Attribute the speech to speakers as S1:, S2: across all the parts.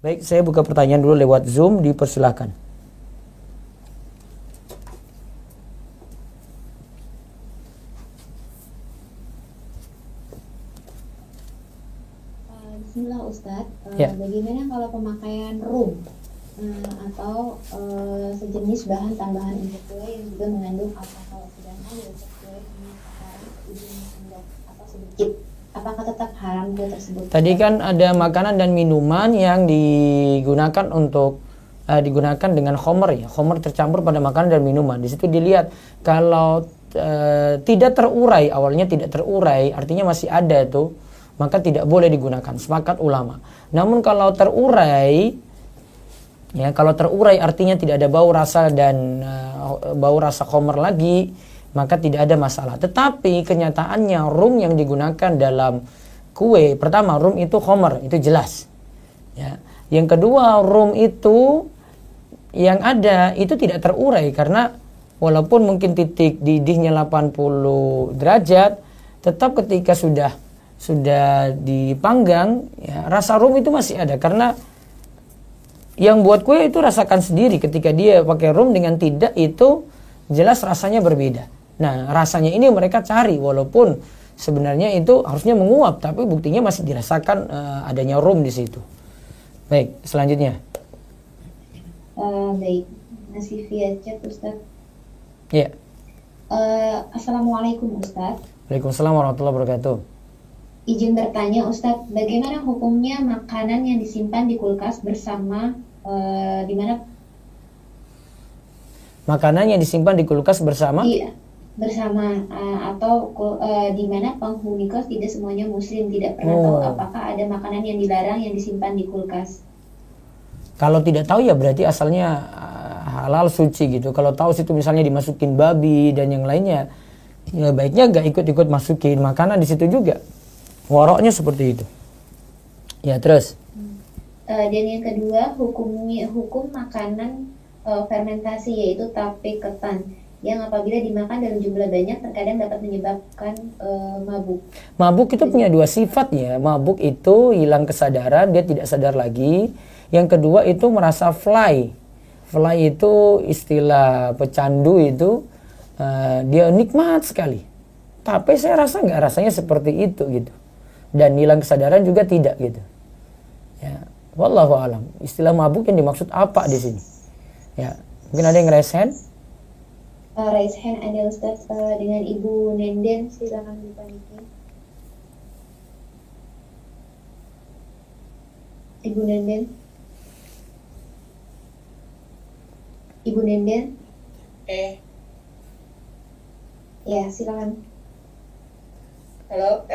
S1: Baik, saya buka pertanyaan dulu lewat Zoom, dipersilakan.
S2: Bismillah Ustadz,
S1: Ya.
S2: bagaimana kalau pemakaian rum atau sejenis bahan tambahan untuk kue yang juga mengandung alkohol, sedangkan di resep kue hanya takaran ujung sendok atau sedikit, apakah tetap haram kue tersebut?
S1: Tadi kan ada makanan dan minuman yang digunakan untuk digunakan dengan khomer ya, khomer tercampur pada makanan dan minuman. Di situ dilihat kalau tidak terurai, awalnya tidak terurai, artinya masih ada tuh, maka tidak boleh digunakan, sepakat ulama. Namun kalau terurai, ya kalau terurai artinya tidak ada bau rasa dan bau rasa khomer lagi, maka tidak ada masalah. Tetapi kenyataannya rum yang digunakan dalam kue, pertama rum itu khomer, itu jelas. Ya. Yang kedua rum itu yang ada itu tidak terurai karena walaupun mungkin titik didihnya 80 derajat, tetap ketika sudah dipanggang, ya, rasa rum itu masih ada karena yang buat kue itu rasakan sendiri ketika dia pakai rum dengan tidak itu jelas rasanya berbeda. Nah, rasanya ini mereka cari walaupun sebenarnya itu harusnya menguap tapi buktinya masih dirasakan adanya rum di situ. Baik, selanjutnya.
S2: Baik, masih via chat Ustadz.
S1: Ya.
S2: Assalamualaikum Ustadz.
S1: Waalaikumsalam warahmatullahi wabarakatuh.
S2: Izin bertanya Ustadz, bagaimana hukumnya makanan yang disimpan di kulkas bersama di mana
S1: makanan yang disimpan di kulkas bersama?
S2: Iya, bersama atau di mana penghuni kos tidak semuanya muslim, tidak pernah tahu apakah ada makanan yang dilarang yang disimpan di kulkas.
S1: Kalau tidak tahu ya berarti asalnya halal suci gitu. Kalau tahu situ misalnya dimasukin babi dan yang lainnya, ya baiknya gak ikut-ikut masukin makanan di situ juga. Waroknya seperti itu. Ya terus.
S2: Dan yang kedua hukum makanan fermentasi yaitu tape ketan yang apabila dimakan dalam jumlah banyak terkadang dapat menyebabkan mabuk. Mabuk
S1: itu punya dua sifat ya. Mabuk itu hilang kesadaran, dia tidak sadar lagi. Yang kedua itu merasa fly. Fly itu istilah pecandu itu dia nikmat sekali. Tapi saya rasa nggak rasanya seperti itu gitu. Dan hilang kesadaran juga tidak gitu. Ya, wallahu alam. Istilah mabuk yang dimaksud apa di sini? Ya, mungkin ada yang raise hand?
S2: Raise hand ada Ustaz dengan Ibu Nenden, silakan dipanggil. Ibu Nenden. Ibu Nenden. Ya, silakan.
S3: Halo,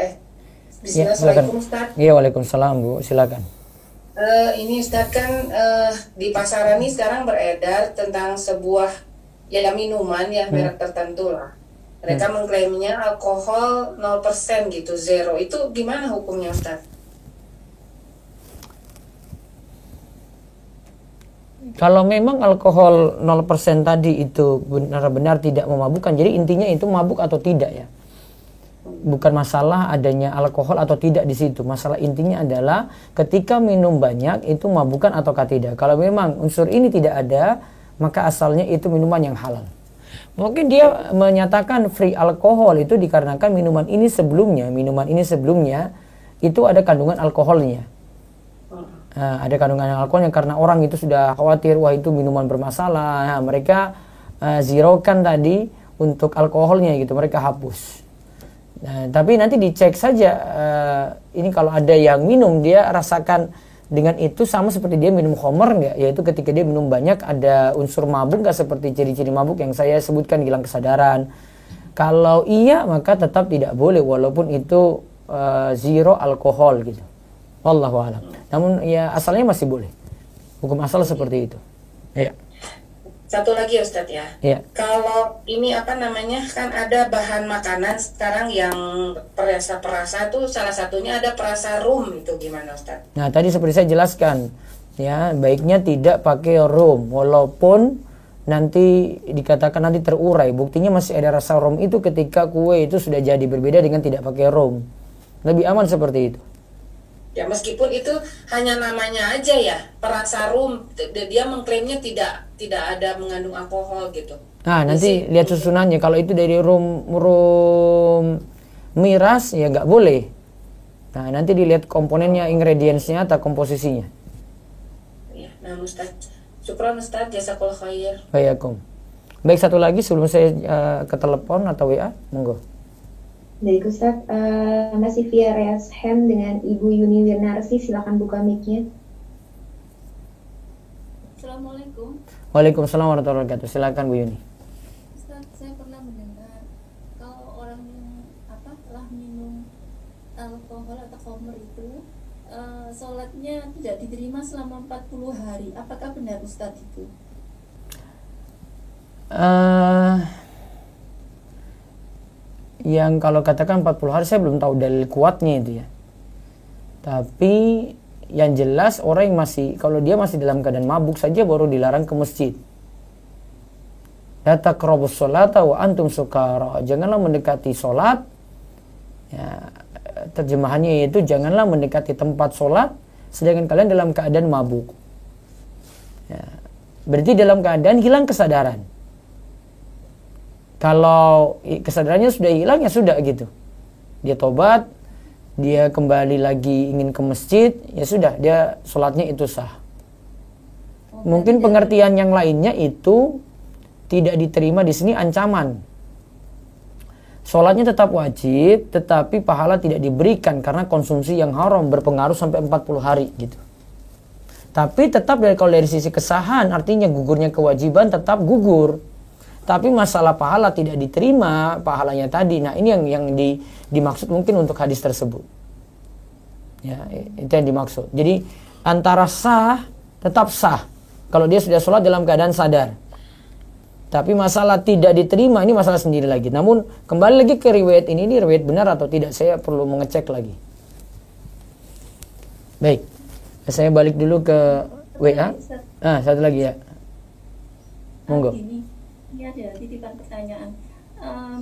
S3: Bismillahirrahmanirrahim Ustaz.
S1: Iya, waalaikumsalam Bu, silakan.
S3: Ini Ustaz kan di pasaran ini sekarang beredar tentang sebuah ya minuman ya merek tertentu lah. Mereka mengklaimnya alkohol 0% gitu, zero. Itu gimana hukumnya Ustaz?
S1: Kalau memang alkohol 0% tadi itu benar-benar tidak memabukkan, jadi intinya itu mabuk atau tidak ya. Bukan masalah adanya alkohol atau tidak di situ. Masalah intinya adalah ketika minum banyak itu mabukkan ataukah tidak. Kalau memang unsur ini tidak ada, maka asalnya itu minuman yang halal. Mungkin dia menyatakan free alkohol itu dikarenakan minuman ini sebelumnya itu ada kandungan alkoholnya. Nah, ada kandungan alkoholnya karena orang itu sudah khawatir wah itu minuman bermasalah. Nah, mereka zerokan tadi untuk alkoholnya gitu, mereka hapus. Nah, tapi nanti dicek saja ini kalau ada yang minum dia rasakan dengan itu sama seperti dia minum khamar enggak, yaitu ketika dia minum banyak ada unsur mabuk enggak seperti ciri-ciri mabuk yang saya sebutkan, hilang kesadaran. Kalau iya maka tetap tidak boleh walaupun itu zero alkohol gitu. Wallahu a'lam. Namun ya asalnya masih boleh. Hukum asal seperti itu. Iya.
S3: Satu lagi Ustadz ya.
S1: Iya.
S3: Kalau ini kan ada bahan makanan sekarang yang perasa tuh salah satunya ada perasa rum, itu gimana Ustadz?
S1: Nah tadi seperti saya jelaskan ya, baiknya tidak pakai rum walaupun nanti dikatakan nanti terurai, buktinya masih ada rasa rum itu ketika kue itu sudah jadi, berbeda dengan tidak pakai rum. Lebih aman seperti itu.
S3: Ya meskipun itu hanya namanya aja ya, perasa rum, dia mengklaimnya tidak ada mengandung alkohol gitu.
S1: Nah, nanti lihat susunannya. Kalau itu dari rum miras ya nggak boleh. Nah, nanti dilihat komponennya, ingredientsnya atau komposisinya.
S3: Ya, nah Ustaz. Syukran Ustaz, jazakallah khair.
S1: Bayakum. Baik, satu lagi sebelum saya ke telepon atau WA, monggo.
S2: Baik Ustaz, masih via raise hand dengan Ibu Yuni Wirnarsi, silakan buka mic-nya.
S4: Assalamualaikum.
S1: Waalaikumsalam warahmatullahi wabarakatuh. Silakan Bu Yuni.
S4: Ustaz, saya pernah mendengar kalau orang yang telah minum alkohol atau khamr itu sholatnya tidak diterima selama 40 hari. Apakah benar Ustaz itu?
S1: Yang kalau katakan 40 hari saya belum tahu dalil kuatnya itu ya. Tapi yang jelas orang yang masih, kalau dia masih dalam keadaan mabuk saja baru dilarang ke masjid. La taqrabus sholata wa antum sukara. Janganlah mendekati sholat. Ya, terjemahannya yaitu janganlah mendekati tempat sholat sedangkan kalian dalam keadaan mabuk. Ya, berarti dalam keadaan hilang kesadaran. Kalau kesadarannya sudah hilang ya sudah gitu. Dia tobat, dia kembali lagi ingin ke masjid, ya sudah, dia sholatnya itu sah. Mungkin pengertian yang lainnya itu tidak diterima di sini ancaman. Sholatnya tetap wajib, tetapi pahala tidak diberikan karena konsumsi yang haram berpengaruh sampai 40 hari gitu. Tapi tetap kalau dari sisi kesahan, artinya gugurnya kewajiban tetap gugur. Tapi masalah pahala tidak diterima pahalanya tadi. Nah, ini yang dimaksud mungkin untuk hadis tersebut. Ya, itu yang dimaksud. Jadi antara sah, tetap sah kalau dia sudah sholat dalam keadaan sadar. Tapi masalah tidak diterima ini masalah sendiri lagi. Namun kembali lagi ke riwayat ini riwayat benar atau tidak, saya perlu mengecek lagi. Baik, saya balik dulu ke WA. Satu lagi ya. Monggo.
S4: Ini ada titipan pertanyaan.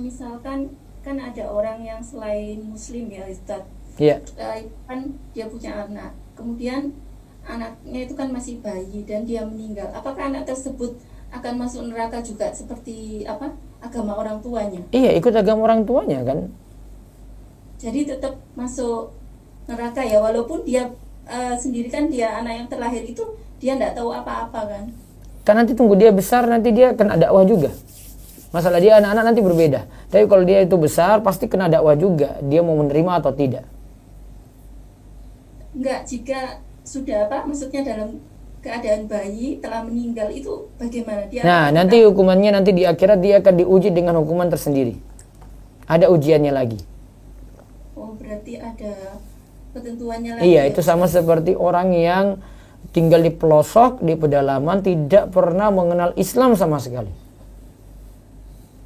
S4: Misalkan kan ada orang yang selain muslim ya Ustaz.
S1: Iya.
S4: Kan dia punya anak. Kemudian anaknya itu kan masih bayi dan dia meninggal. Apakah anak tersebut akan masuk neraka juga seperti agama orang tuanya?
S1: Iya, ikut agama orang tuanya kan.
S4: Jadi tetap masuk neraka ya, walaupun dia sendiri kan dia anak yang terlahir itu dia tidak tahu apa-apa kan.
S1: Kan nanti tunggu dia besar, nanti dia kena dakwah juga. Masalah dia anak-anak nanti berbeda. Tapi kalau dia itu besar, pasti kena dakwah juga. Dia mau menerima atau tidak.
S4: Enggak, jika sudah maksudnya dalam keadaan bayi telah meninggal itu bagaimana? Dia
S1: nanti hukumannya nanti di akhirat dia akan diuji dengan hukuman tersendiri. Ada ujiannya lagi.
S4: Oh, berarti ada ketentuannya lagi.
S1: Iya, itu sama seperti orang yang tinggal di pelosok, di pedalaman, tidak pernah mengenal Islam sama sekali.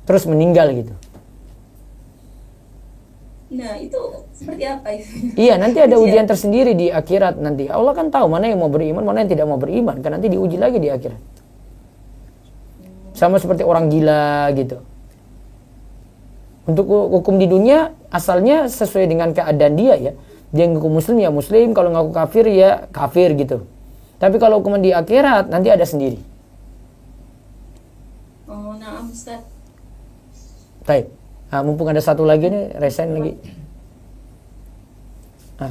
S1: Terus meninggal gitu.
S4: Nah, itu seperti apa itu?
S1: Iya, nanti ada ujian tersendiri di akhirat nanti. Allah kan tahu mana yang mau beriman, mana yang tidak mau beriman. Kan nanti diuji lagi di akhirat. Sama seperti orang gila gitu. Untuk hukum di dunia, asalnya sesuai dengan keadaan dia ya. Dia ngaku muslim ya muslim, kalau ngaku kafir ya kafir gitu. Tapi kalau hukuman di akhirat nanti ada sendiri.
S4: Oh, nah Ustaz.
S1: Baik. Nah, mumpung ada satu lagi nih, resen lagi.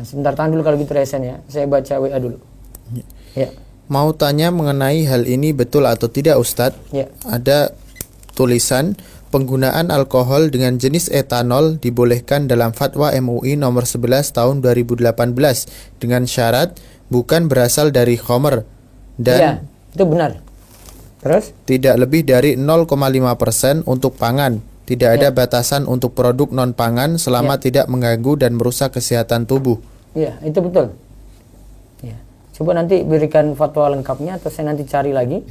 S1: Sebentar, tahan dulu kalau gitu resen ya. Saya baca WA dulu. Ya.
S5: Mau tanya mengenai hal ini betul atau tidak Ustadz?
S1: Ya.
S5: Ada tulisan penggunaan alkohol dengan jenis etanol dibolehkan dalam fatwa MUI nomor 11 tahun 2018 dengan syarat bukan berasal dari khamr dan
S1: ya, itu benar. Terus?
S5: Tidak lebih dari 0,5% untuk pangan. Tidak ada batasan untuk produk non pangan selama tidak mengganggu dan merusak kesehatan tubuh.
S1: Iya, itu betul. Ya. Coba nanti berikan fatwa lengkapnya atau saya nanti cari lagi.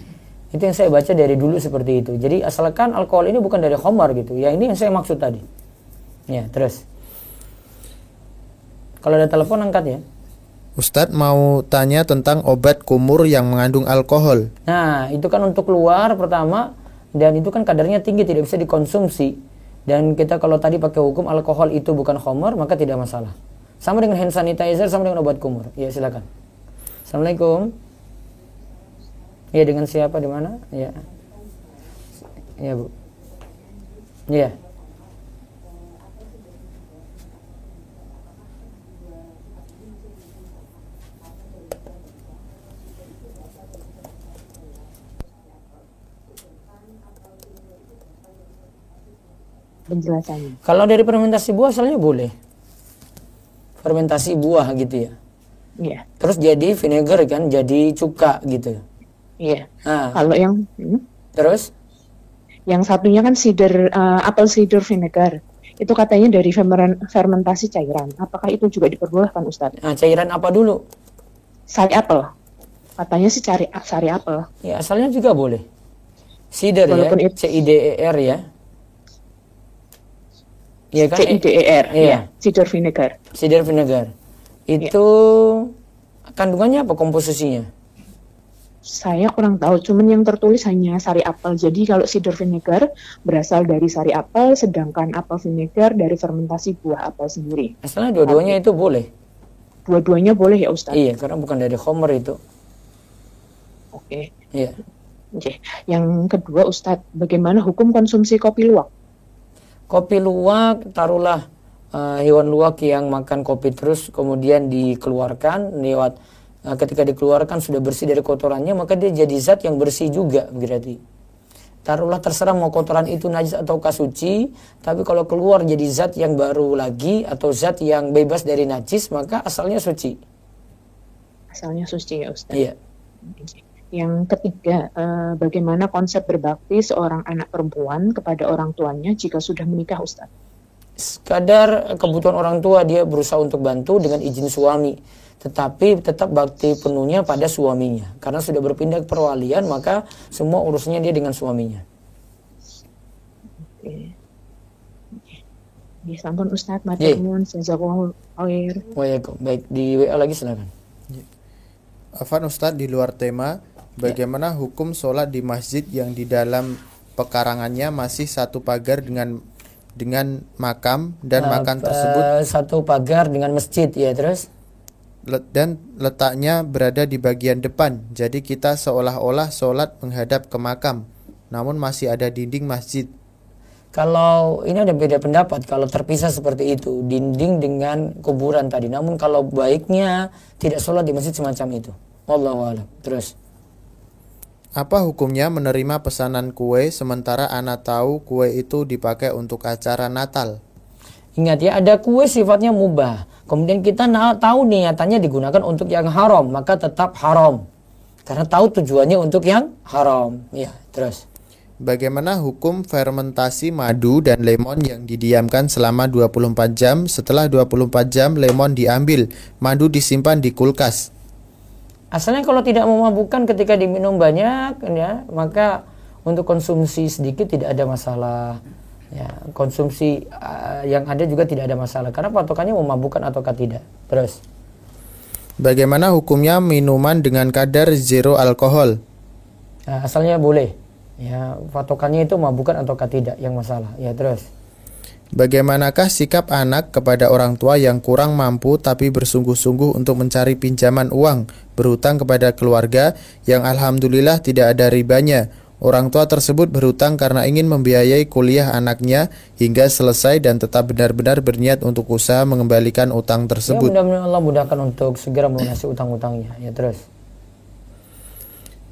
S1: Itu yang saya baca dari dulu seperti itu. Jadi asalkan alkohol ini bukan dari khamar gitu. Ya ini yang saya maksud tadi. Ya, terus. Kalau ada telepon angkat ya.
S5: Ustadz mau tanya tentang obat kumur yang mengandung alkohol.
S1: Nah, itu kan untuk keluar pertama. Dan itu kan kadarnya tinggi, tidak bisa dikonsumsi. Dan kita kalau tadi pakai hukum alkohol itu bukan khamar, maka tidak masalah. Sama dengan hand sanitizer, sama dengan obat kumur. Ya, silakan. Assalamualaikum. Ya, dengan siapa, di mana? Ya. Ya, Bu. Ya.
S2: Penjelasannya.
S1: Kalau dari fermentasi buah asalnya boleh. Fermentasi buah gitu ya.
S2: Iya.
S1: Terus jadi vinegar kan, jadi cuka gitu.
S2: Iya.
S1: Nah,
S2: Kalau yang
S1: terus
S2: yang satunya kan apple cider vinegar. Itu katanya dari fermentasi cairan. Apakah itu juga diperbolehkan, Ustadz?
S1: nah, cairan apa dulu?
S2: Sari apel. Katanya sih sari apel.
S1: Ya, asalnya juga boleh. Cider
S2: Walaupun
S1: ya,
S2: itu-
S1: CIDER ya. Iya kan?
S2: CIDER,
S1: Iya.
S2: ya, cider vinegar.
S1: Cider vinegar. Itu kandungannya apa, komposisinya?
S2: Saya kurang tahu, cuman yang tertulis hanya sari apel. Jadi kalau cider vinegar berasal dari sari apel, sedangkan apel vinegar dari fermentasi buah apel sendiri.
S1: Asalnya dua-duanya itu boleh.
S2: Dua-duanya boleh ya, Ustadz?
S1: Iya, karena bukan dari homer itu.
S2: Oke.
S1: Iya.
S2: Oke. Yang kedua, Ustadz, bagaimana hukum konsumsi kopi luwak?
S1: Kopi luwak, taruhlah hewan luwak yang makan kopi terus kemudian dikeluarkan lewat ketika dikeluarkan sudah bersih dari kotorannya, maka dia jadi zat yang bersih juga berarti. Taruhlah terserah mau kotoran itu najis atau suci, tapi kalau keluar jadi zat yang baru lagi atau zat yang bebas dari najis, maka asalnya suci.
S2: Asalnya suci ya, Ustadz?
S1: Iya.
S2: Yang ketiga, bagaimana konsep berbakti seorang anak perempuan kepada orang tuanya jika sudah menikah, Ustadz?
S1: Sekadar kebutuhan orang tua dia berusaha untuk bantu dengan izin suami, tetapi tetap bakti penuhnya pada suaminya. Karena sudah berpindah ke perwalian, maka semua urusannya dia dengan suaminya.
S2: Oke. Sampun Ustadz, matur nuwun, jazakumullah khair.
S1: Waalaikumsalam. Baik, di WA lagi silakan.
S5: Afan Ustadz, di luar tema, bagaimana hukum sholat di masjid yang di dalam pekarangannya masih satu pagar dengan makam dan makam tersebut
S1: Satu pagar dengan masjid ya, terus
S5: dan letaknya berada di bagian depan. Jadi kita seolah-olah sholat menghadap ke makam, namun masih ada dinding masjid.
S1: kalau ini ada beda pendapat kalau terpisah seperti itu, dinding dengan kuburan tadi. Namun kalau baiknya tidak sholat di masjid semacam itu. Wallahu a'lam. Terus
S5: Apa hukumnya menerima pesanan kue sementara anak tahu kue itu dipakai untuk acara Natal?
S1: ingat ya, ada kue sifatnya mubah. Kemudian kita tahu niatannya digunakan untuk yang haram, maka tetap haram. Karena tahu tujuannya untuk yang haram. Ya, terus.
S5: Bagaimana hukum fermentasi madu dan lemon yang didiamkan selama 24 jam? Setelah 24 jam lemon diambil, madu disimpan di kulkas.
S1: Asalnya kalau tidak memabukkan ketika diminum banyak ya, maka untuk konsumsi sedikit tidak ada masalah. Ya, konsumsi yang ada juga tidak ada masalah karena patokannya memabukkan ataukah tidak. Terus.
S5: Bagaimana hukumnya minuman dengan kadar zero alkohol?
S1: Nah, asalnya boleh. Ya, patokannya itu memabukkan ataukah tidak yang masalah. Ya, terus.
S5: Bagaimanakah sikap anak kepada orang tua yang kurang mampu tapi bersungguh-sungguh untuk mencari pinjaman uang, berhutang kepada keluarga yang alhamdulillah tidak ada ribanya? Orang tua tersebut berhutang karena ingin membiayai kuliah anaknya hingga selesai dan tetap benar-benar berniat untuk usaha mengembalikan utang
S1: Ya,
S5: tersebut.
S1: mudah-mudahan Allah mudahkan untuk segera melunasi utang-utangnya. Ya, terus.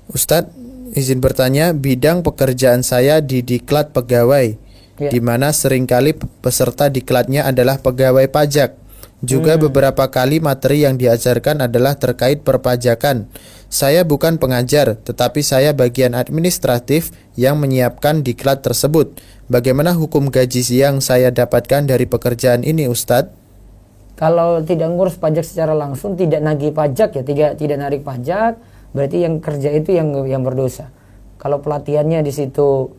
S5: Ustadz, izin bertanya, bidang pekerjaan saya di diklat pegawai, di mana seringkali peserta diklatnya adalah pegawai pajak. Juga beberapa kali materi yang diajarkan adalah terkait perpajakan. Saya bukan pengajar, tetapi saya bagian administratif yang menyiapkan diklat tersebut. Bagaimana hukum gaji yang saya dapatkan dari pekerjaan ini, Ustadz?
S1: Kalau tidak ngurus pajak secara langsung, tidak nagih pajak ya, tidak narik pajak, berarti yang kerja itu yang berdosa. Kalau pelatihannya di situ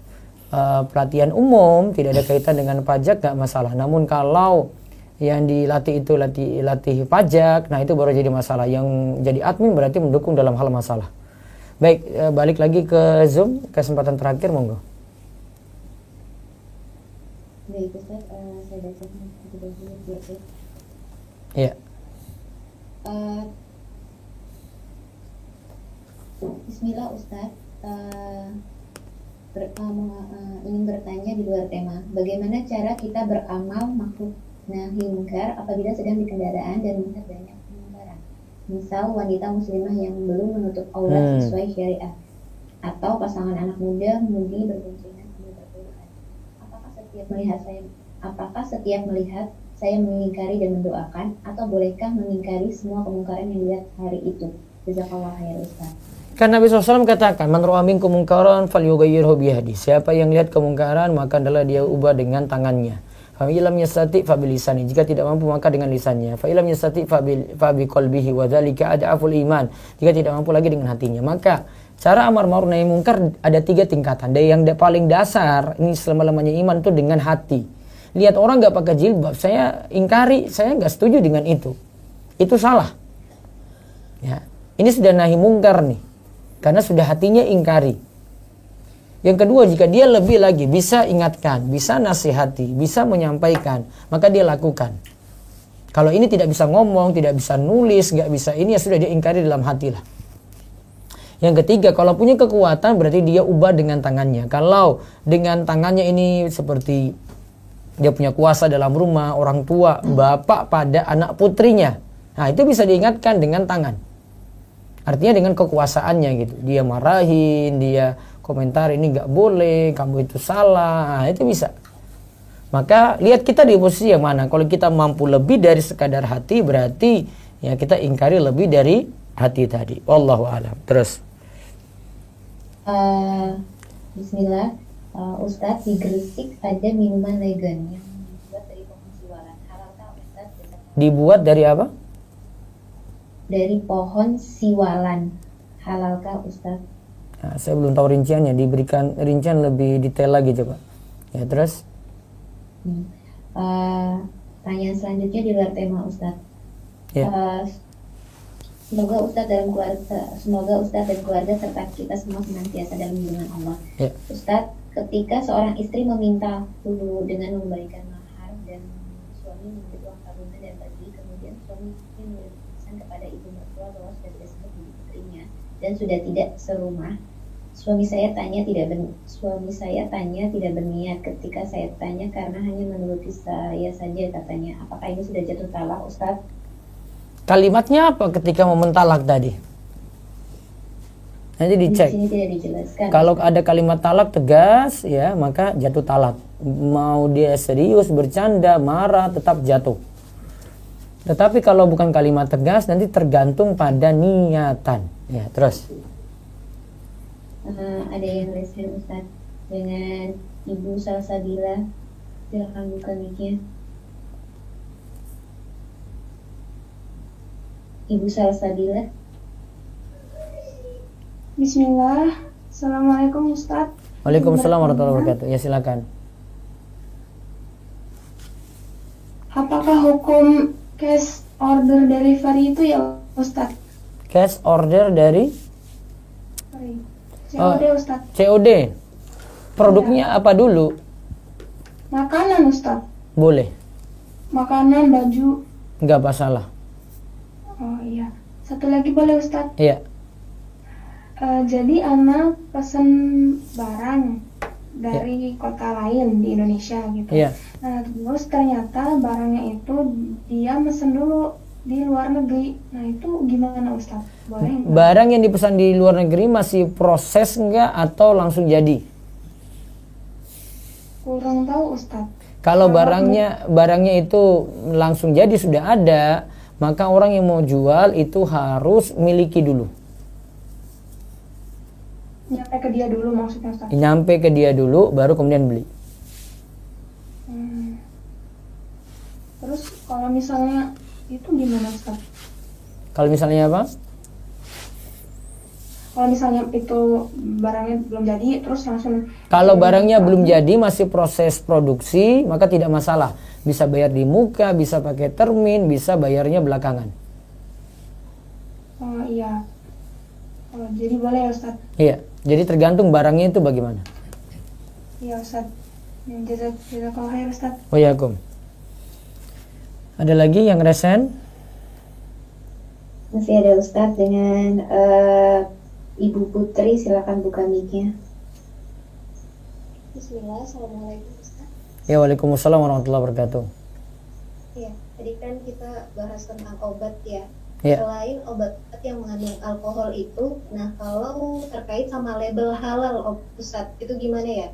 S1: pelatihan umum, tidak ada kaitan dengan pajak, nggak masalah. Namun kalau yang dilatih itu latih pajak, nah itu baru jadi masalah. Yang jadi admin berarti mendukung dalam hal masalah. Baik, balik lagi ke Zoom, kesempatan terakhir, monggo.
S2: Baik Ustaz, saya bacakan terlebih dahulu.
S1: Iya.
S2: Eh, Bismillah Ustadz, ingin bertanya di luar tema. Bagaimana cara kita beramal makhluk nahi mungkar apabila sedang di kendaraan dan melihat banyak kemungkaran? Misal wanita muslimah yang belum menutup aurat sesuai syariat, atau pasangan anak muda mengemudi berboncengan sambil berpelukan. Apakah setiap melihat saya mengingkari dan mendoakan, atau bolehkah mengingkari semua kemungkaran yang dilihat hari itu? Jazakallah khair Ustaz.
S1: Kan Nabi SAW katakan, man ra'a minkum munkaran falyughayyirhu biyadihi. Siapa yang lihat kemungkaran maka adalah dia ubah dengan tangannya. Fa illam yastati fa bilisani. Jika tidak mampu maka dengan lisannya. Fa illam yastati fa bi qalbihi wa dzalika ad'aful iman. Jika tidak mampu lagi dengan hatinya. Maka cara amar ma'ruf nahi munkar ada 3 tingkatan. Dan yang paling dasar ini selama-lamanya iman itu dengan hati. Lihat orang enggak pakai jilbab, saya ingkari, saya enggak setuju dengan itu. Itu salah. Ya. Ini sudah nahi munkar nih. Karena sudah hatinya ingkari. Yang kedua, jika dia lebih lagi bisa ingatkan, bisa nasihati, bisa menyampaikan, maka dia lakukan. Kalau ini tidak bisa ngomong, tidak bisa nulis, nggak bisa ini, ya sudah dia ingkari dalam hati lah. Yang ketiga, kalau punya kekuatan berarti dia ubah dengan tangannya. Kalau dengan tangannya ini seperti dia punya kuasa dalam rumah, orang tua, bapak pada anak putrinya. Nah itu bisa diingatkan dengan tangan. Artinya dengan kekuasaannya gitu. Dia marahin, dia komentar ini nggak boleh, kamu itu salah. Nah, itu bisa. Maka lihat kita di posisi yang mana. Kalau kita mampu lebih dari sekadar hati, berarti ya kita ingkari lebih dari hati tadi. Wallahu a'lam. Terus.
S2: Bismillah. Ustadz, di Gresik ada minuman vegan yang dibuat dari pohon siwalan. Halalkah Ustadz?
S1: Dibuat dari apa?
S2: Dari pohon siwalan. Halalkah Ustadz?
S1: Nah, saya belum tahu rinciannya. Diberikan rincian lebih detail lagi coba. Ya terus.
S2: Pertanyaan selanjutnya di luar tema Ustadz.
S1: Ya.
S2: Semoga Ustadz dan keluarga serta kita semua senantiasa dalam lindungan Allah.
S1: Ya.
S2: Ustadz, ketika seorang istri meminta dulu dengan memberikan mahar dan suami memberi uang tabungan dan pergi, kemudian suami memberi pesan kepada ibu mertua bahwa sudah tidak sempat menjadi putrinya dan sudah tidak serumah. Suami saya tanya tidak berniat. Ketika saya tanya karena hanya menuruti saya saja katanya. Apakah ini sudah jatuh talak Ustadz?
S1: Kalimatnya apa ketika mau mentalak tadi? Nanti dicek.
S2: Di sini tidak dijelaskan.
S1: Kalau ada kalimat talak tegas ya maka jatuh talak. Mau dia serius, bercanda, marah tetap jatuh. Tetapi kalau bukan kalimat tegas nanti tergantung pada niatan. Ya, terus.
S2: Ada yang lesen Ustadz dengan Ibu Salsabila. Silakan buka mic-nya. Ibu Salsabila.
S6: Bismillah. Assalamualaikum Ustadz.
S1: Waalaikumsalam warahmatullahi wabarakatuh. Ya silakan.
S6: Apakah hukum cash order delivery itu ya Ustadz?
S1: Cash order dari
S6: COD Ustadz.
S1: COD. Produknya apa dulu?
S6: Makanan Ustadz.
S1: Boleh.
S6: Makanan, baju.
S1: Enggak masalah.
S6: Oh iya. Satu lagi boleh Ustadz?
S1: Iya.
S6: Jadi anak pesen barang dari kota lain di Indonesia gitu.
S1: Iya.
S6: Nah terus ternyata barangnya itu dia mesen dulu di luar negeri. Nah itu gimana Ustadz? Boleh nggak?
S1: Barang yang dipesan di luar negeri masih proses enggak atau langsung jadi?
S6: Kurang tahu Ustadz.
S1: Kalau barangnya itu langsung jadi sudah ada, maka orang yang mau jual itu harus miliki dulu.
S6: Nyampe ke dia dulu maksudnya Ustadz?
S1: Nyampe ke dia dulu baru kemudian beli.
S6: Terus kalau misalnya itu gimana Ustadz?
S1: Kalau misalnya apa?
S6: Kalau misalnya itu barangnya belum jadi terus langsung.
S1: Kalau barangnya belum jadi masih proses produksi maka tidak masalah. Bisa bayar di muka, bisa pakai termin, bisa bayarnya belakangan.
S6: Oh iya. Oh, jadi boleh ya Ustadz?
S1: Iya. Jadi tergantung barangnya itu bagaimana.
S6: Iya Ustadz. Jazakallahu khair Ustadz.
S1: Waalaikumsalam. Ada lagi yang resen?
S2: Masih ada Ustadz dengan Ibu Putri, silakan buka mic-nya. Bismillah, Assalamualaikum Ustadz.
S1: Ya, waalaikumsalam warahmatullahi wabarakatuh.
S2: Ya, tadi kan kita bahas tentang obat ya.
S1: Ya.
S2: Selain obat yang mengandung alkohol itu, nah kalau terkait sama label halal Ustadz, itu gimana ya?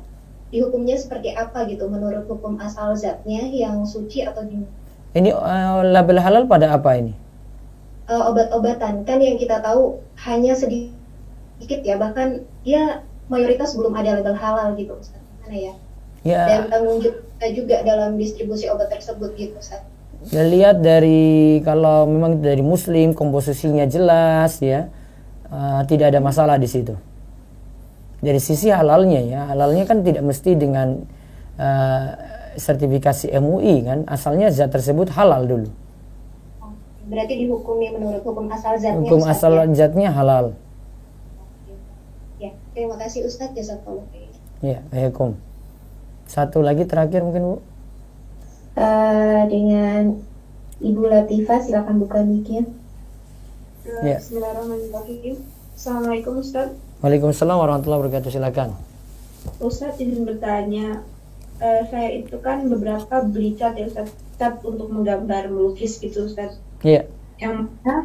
S2: Dihukumnya seperti apa gitu menurut hukum asal zatnya yang suci atau gimana?
S1: Ini label halal pada apa ini?
S2: Obat-obatan kan yang kita tahu hanya sedikit ya, bahkan ya mayoritas belum ada label halal gitu Ustaz. Gimana ya?
S1: Ya.
S2: Dan tanggung jawab kita juga dalam distribusi obat tersebut gitu Ustaz.
S1: Ya, lihat dari kalau memang dari muslim komposisinya jelas ya, tidak ada masalah di situ. Dari sisi halalnya ya, halalnya kan tidak mesti dengan sertifikasi MUI kan, asalnya zat tersebut halal dulu.
S2: Berarti dihukumi menurut hukum asal zatnya.
S1: Hukum
S2: Ustaz,
S1: asal
S2: ya?
S1: zatnya halal.
S2: Ya, terima kasih Ustaz, jazakallahu khairan.
S1: Ya, Waalaikum. Satu lagi terakhir mungkin Bu.
S2: Dengan Ibu Latifah, silakan buka mic-nya.
S1: Ya.
S7: Bismillahirrahmanirrahim. Assalamualaikum Ustaz.
S1: Waalaikumsalam warahmatullahi wabarakatuh. Silakan.
S7: Ustaz izin bertanya, saya itu kan beberapa beli cat ya Ustaz, cat untuk menggambar melukis gitu Ustaz.
S1: Iya.
S7: Yang mana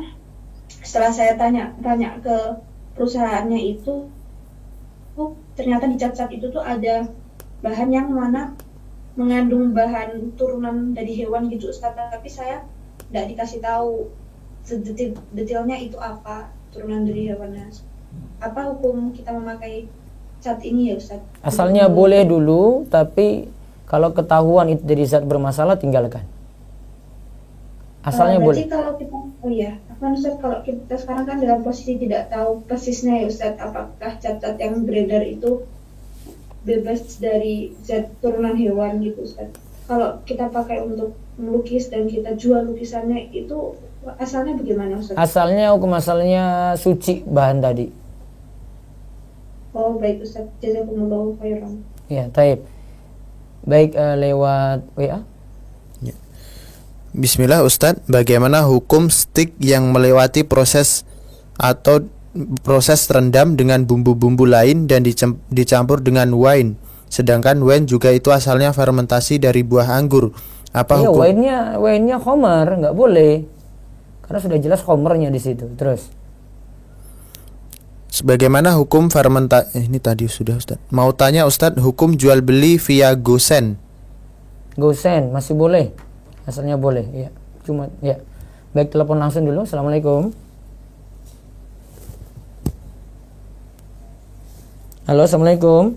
S7: setelah saya tanya ke perusahaannya itu, ternyata di cat-cat itu tuh ada bahan yang mana mengandung bahan turunan dari hewan gitu Ustaz, tapi saya tidak dikasih tahu detailnya itu apa turunan dari hewannya. Apa hukum kita memakai cat ini ya Ustaz?
S1: Asalnya boleh dulu, tapi kalau ketahuan itu dari zat bermasalah tinggalkan. Asalnya boleh.
S7: Kalau kita, Ustaz, kalau kita sekarang kan dalam posisi tidak tahu persisnya ya Ustaz, apakah cat-cat yang beredar itu bebas dari zat turunan hewan gitu Ustaz. Kalau kita pakai untuk melukis dan kita jual lukisannya itu asalnya bagaimana Ustaz?
S1: Asalnya hukum asalnya suci bahan tadi.
S7: Oh baik Ustaz, jazakumullahu khairan.
S1: Ya, taib. Baik, lewat WA.
S5: Bismillah Ustadz, bagaimana hukum stik yang melewati proses atau proses rendam dengan bumbu-bumbu lain dan dicampur dengan wine, sedangkan wine juga itu asalnya fermentasi dari buah anggur. Apa
S1: Iya,
S5: hukum?
S1: wine-nya khamar, nggak boleh. Karena sudah jelas khamarnya di situ. Terus.
S5: Sebagaimana hukum fermentasi ini tadi sudah Ustadz. Mau tanya Ustadz, hukum jual beli via gosen.
S1: Gosen masih boleh. Asalnya boleh, ya. Cuma ya. Baik, telepon langsung dulu. Assalamualaikum. Halo, assalamualaikum.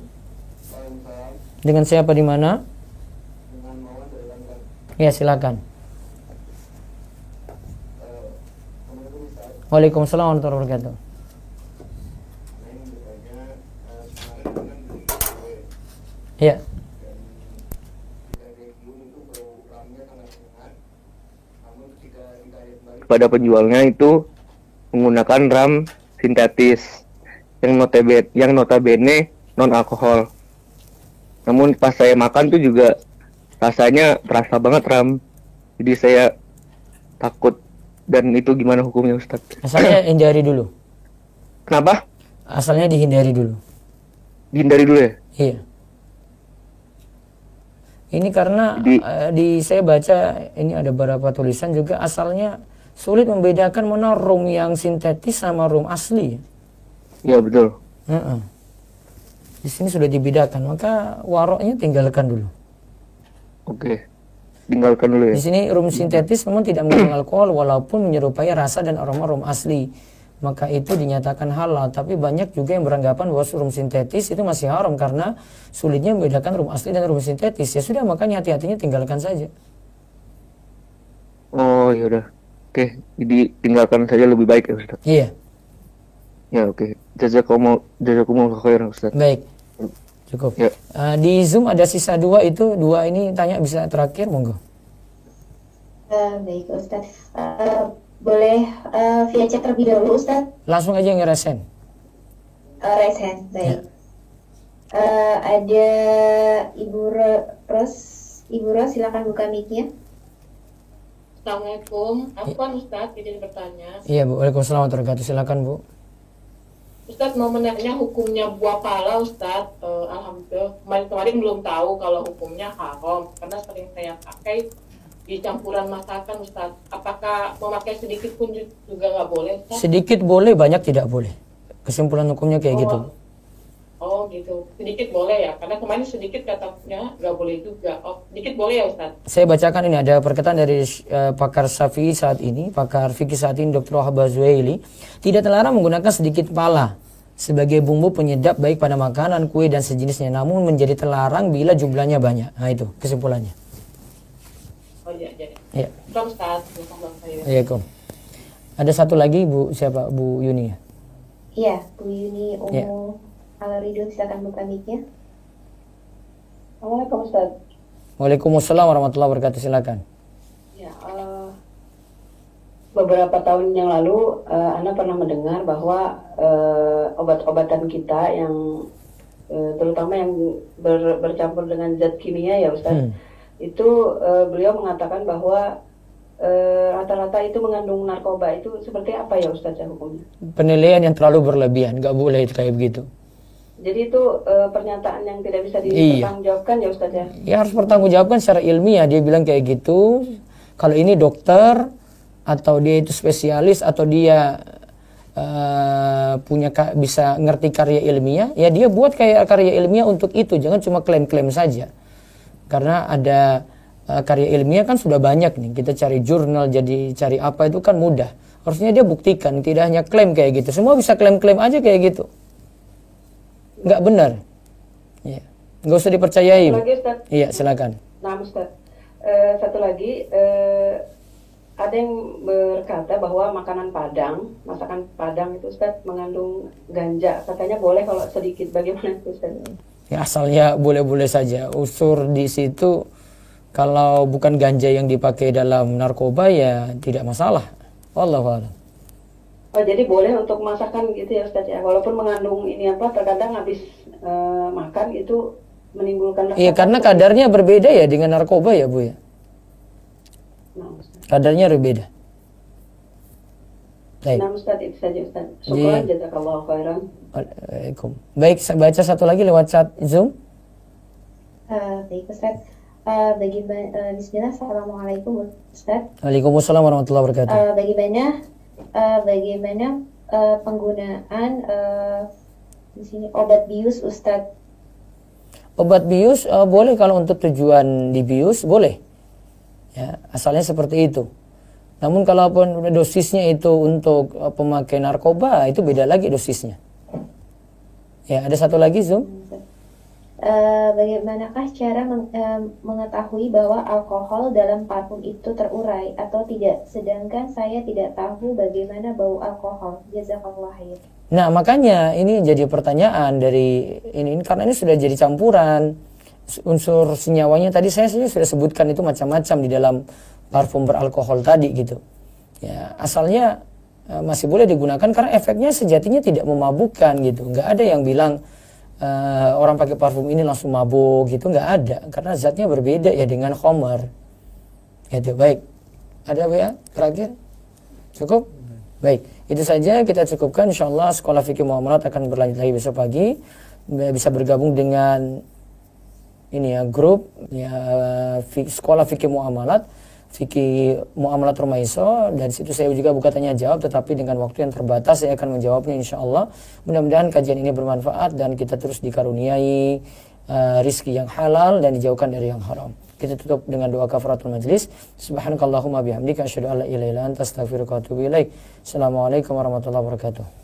S1: Dengan siapa di mana? Ya, silakan. Waalaikumsalam warahmatullahi wabarakatuh. Ya.
S8: Pada penjualnya itu menggunakan ram sintetis yang notabene non alkohol. Namun pas saya makan tuh juga rasanya terasa banget ram. Jadi saya takut. Dan itu gimana hukumnya Ustaz?
S1: Asalnya hindari dulu.
S8: Kenapa?
S1: Asalnya dihindari dulu.
S8: Dihindari dulu ya?
S1: Iya. Ini karena saya baca ini ada beberapa tulisan juga asalnya sulit membedakan mana rum yang sintetis sama rum asli.
S8: Iya betul.
S1: Di sini sudah dibedakan, maka waroknya tinggalkan dulu.
S8: Oke, tinggalkan dulu ya.
S1: Di sini rum sintetis memang tidak mengandung alkohol walaupun menyerupai rasa dan aroma rum asli. Maka itu dinyatakan halal, tapi banyak juga yang beranggapan bahwa rum sintetis itu masih haram karena sulitnya membedakan rum asli dan rum sintetis. Ya sudah, makanya hati-hatinya tinggalkan saja.
S8: Oh ya udah. Oke, jadi tinggalkan saja lebih baik ya Ustaz.
S1: Iya.
S8: Ya oke. Jazakumullah khairan Ustaz.
S1: Baik. Cukup.
S8: Ya.
S1: Di Zoom ada sisa dua ini tanya bisa terakhir monggo.
S2: Baik Ustaz. Boleh via chat terlebih dahulu Ustaz?
S1: Langsung aja ngeresen.
S2: Raise hand, baik. Ada Ibu Ros, silakan buka mic-nya.
S9: Assalamualaikum. Afwan Ustaz, izin bertanya.
S1: Iya Bu, waalaikumsalam warahmatullahi wabarakatuh. Silakan Bu.
S9: Ustaz mau menanya hukumnya buah pala Ustaz. Alhamdulillah kemarin belum tahu kalau hukumnya haram karena sering saya pakai di campuran masakan Ustaz. Apakah memakai sedikit pun juga nggak boleh Ustaz?
S1: Sedikit boleh, banyak tidak boleh. Kesimpulan hukumnya kayak gitu.
S9: Oh gitu, sedikit boleh ya, karena kemarin sedikit katanya nggak boleh juga. Oh, sedikit boleh ya Ustaz?
S1: Saya bacakan ini, ada perkataan dari pakar Syafi'i saat ini, pakar fikih saat ini, Dr. Wahab Zuhaili. Tidak terlarang menggunakan sedikit pala sebagai bumbu penyedap baik pada makanan, kue, dan sejenisnya. Namun menjadi terlarang bila jumlahnya banyak. Nah itu kesimpulannya.
S9: Oh iya, jadi.
S1: Ya.
S9: Ustaz.
S1: Assalamualaikum. Ada satu lagi Bu, siapa? Bu Yuni ya?
S2: Iya, Bu Yuni Umu
S1: Ya.
S2: Al-Ridho, silakan buka mic-nya.
S7: Assalamualaikum Ustaz.
S1: Waalaikumsalam warahmatullahi wabarakatuh. Silakan.
S7: Ya, beberapa tahun yang lalu Anda pernah mendengar bahwa obat-obatan kita yang terutama yang bercampur dengan zat kimia ya Ustaz, itu beliau mengatakan bahwa rata-rata itu mengandung narkoba. Itu seperti apa ya Ustaz ya hukumnya?
S1: Penilaian yang terlalu berlebihan, nggak boleh kayak begitu.
S7: Jadi itu pernyataan yang tidak bisa dipertanggungjawabkan ya Ustaz ya?
S1: Ya harus bertanggungjawabkan secara ilmiah. Dia bilang kayak gitu. Kalau ini dokter atau dia itu spesialis atau dia bisa ngerti karya ilmiah, ya dia buat kayak karya ilmiah untuk itu. Jangan cuma klaim-klaim saja. Karena ada karya ilmiah kan sudah banyak nih. Kita cari jurnal, jadi cari apa itu kan mudah. Harusnya dia buktikan, tidak hanya klaim kayak gitu. Semua bisa klaim-klaim aja kayak gitu. Nggak benar. Ya. Nggak usah dipercayai.
S7: Satu lagi, Ustaz.
S1: Iya, silakan.
S7: Nah, Ustaz. Satu lagi, ada yang berkata bahwa makanan Padang, masakan Padang itu Ustaz mengandung ganja. Katanya boleh kalau sedikit. Bagaimana itu Ustaz?
S1: Ya, asalnya boleh-boleh saja. Unsur di situ kalau bukan ganja yang dipakai dalam narkoba ya tidak masalah. Wallahu a'lam.
S7: Oh, jadi boleh untuk masakan gitu ya Ustaz ya. Walaupun mengandung ini apa, terkadang habis makan itu menimbulkan rasa.
S1: Iya, karena kadarnya berbeda ya dengan narkoba ya, Bu ya.
S7: Nah, Ustaz.
S1: Kadarnya berbeda. Baik.
S7: Nah, Ustaz, itu saja Ustaz. Syukran, jazakallahu khairan.
S1: Waalaikumsalam. Baik, baca satu lagi lewat chat Zoom.
S2: Baik Ustaz. Bismillah, Assalamualaikum Ustaz.
S1: Waalaikumsalam warahmatullahi wabarakatuh.
S2: Bagaimana penggunaan di sini obat bius Ustaz?
S1: Obat bius boleh kalau untuk tujuan dibius boleh. Ya, asalnya seperti itu. Namun kalaupun dosisnya itu untuk pemakai narkoba itu beda lagi dosisnya. Ya, ada satu lagi Zoom.
S2: Bagaimanakah cara mengetahui bahwa alkohol dalam parfum itu terurai atau tidak? Sedangkan saya tidak tahu bagaimana bau alkohol. Jazakallah khair.
S1: Nah, makanya ini jadi pertanyaan dari ini karena ini sudah jadi campuran unsur senyawanya. Tadi saya sudah sebutkan itu macam-macam di dalam parfum beralkohol tadi gitu. Ya, asalnya masih boleh digunakan karena efeknya sejatinya tidak memabukkan gitu. Nggak ada yang bilang orang pakai parfum ini langsung mabuk gitu, nggak ada, karena zatnya berbeda ya dengan khamar. Itu baik. Ada apa ya terakhir? Cukup? Baik, itu saja kita cukupkan. Insyaallah Sekolah Fikih Muamalat akan berlanjut lagi besok pagi. Bisa bergabung dengan ini ya grup ya Sekolah Fikih Muamalat, Fikih Muamalat Rumaiso. Dan situ saya juga buka tanya jawab, tetapi dengan waktu yang terbatas saya akan menjawabnya insyaallah. Mudah-mudahan kajian ini bermanfaat dan kita terus dikaruniai rizki yang halal dan dijauhkan dari yang haram. Kita tutup dengan doa kafaratul majlis. Subhanakallahumma bihamdika asyhadu an la ilaha illa anta astaghfiruka wa atubu ilaik. Assalamualaikum warahmatullahi wabarakatuh.